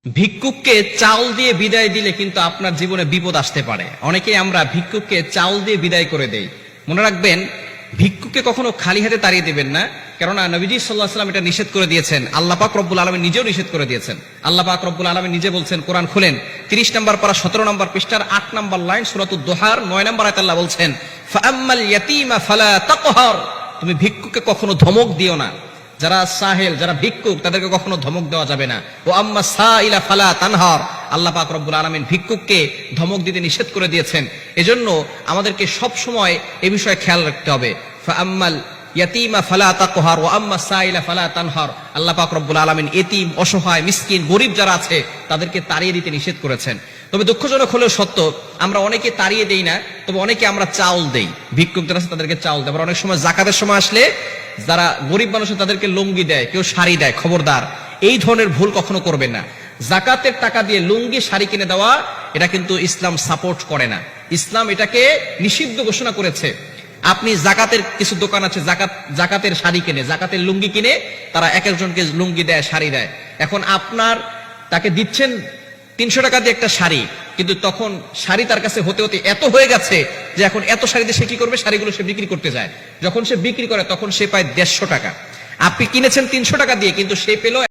ভিক্ষুককে চাউল দিয়ে বিদায় দিলে কিন্তু আপনার জীবনে বিপদ আসতে পারে। অনেকেই আমরা ভিক্ষুককে চাউল দিয়ে বিদায় করে দেই। মনে রাখবেন, ভিক্ষুককে কখনো খালি হাতে তাড়িয়ে দিবেন না, কেননা নবীজি সাল্লাল্লাহু আলাইহি ওয়াসাল্লাম এটা নিষেধ করে দিয়েছেন। আল্লাহ পাক রব্বুল আলামিন নিজেও নিষেধ করে দিয়েছেন। আল্লাহ পাক রব্বুল আলামিন নিজে বলছেন, কোরআন খুলেন 30 নম্বর পারা 17 নম্বর পৃষ্ঠার 8 নম্বর লাইন, সূরাতুদ দুহার 9 নম্বর আয়াতে আল্লাহ বলছেন, ফাআম্মাল ইয়াতীমা ফালা তাকহার, তুমি ভিক্ষুককে কখনো ধমক দিও না। যারা সাহেল, যারা ভিক্ষুক, তাদেরকে কখনো ধমক দেওয়া যাবে না। ও আম্মা সাইলা ফালা তানহার, আল্লাহ পাক রব্বুল আলামিন ভিক্ষুককে ধমক দিতে নিষেধ করে দিয়েছেন। এজন্য আমাদেরকে সব সময় এই বিষয়ে খেয়াল রাখতে হবে। ফাআম্মাল ইয়াতীমা ফালা তাকহার ওয়া আম্মা সাইলা ফালা তানহার, আল্লাহ পাক রব্বুল আলামিন এতিম, অসহায়, মিসকিন, গরিব যারা আছে তাদেরকে তাড়িয়ে দিতে নিষেধ করেছেন। তবে দুঃখজনক হলেও সত্য, আমরা অনেকে তাড়িয়ে দেই না, তবে অনেকে আমরা চাউল দেই। ভিক্ষুক যারা আছে তাদেরকে চাউল দেয়। আবার অনেক সময় যাকাতের সময় আসলে যারা গরিব মানুষ তাদেরকে লুঙ্গি দেয়, কেউ শাড়ি দেয়। খবরদার, এই ধরনের ভুল কখনো করবেন না। যাকাতের টাকা দিয়ে লুঙ্গি, শাড়ি কিনে দেওয়া, এটা কিন্তু ইসলাম সাপোর্ট করে না। ইসলাম এটাকে নিষিদ্ধ ঘোষণা করেছে। আপনি জাকাতের কিছু দোকান আছে, জাকাতের শাড়ি কিনে, জাকাতের লুঙ্গি কিনে তারা এক একজনকে লুঙ্গি দেয়, শাড়ি দেয়। এখন আপনার তাকে দিচ্ছেন 300 টাকা দিয়ে একটা শাড়ি, কিন্তু তখন শাড়ি তার কাছে হতে হতে এত হয়ে গেছে যে এখন এত শাড়িতে সে কি করবে, শাড়িগুলো সে বিক্রি করতে যায়। যখন সে বিক্রি করে তখন সে পায় 150 টাকা। আপনি কিনেছেন 300 টাকা দিয়ে, কিন্তু সে পেল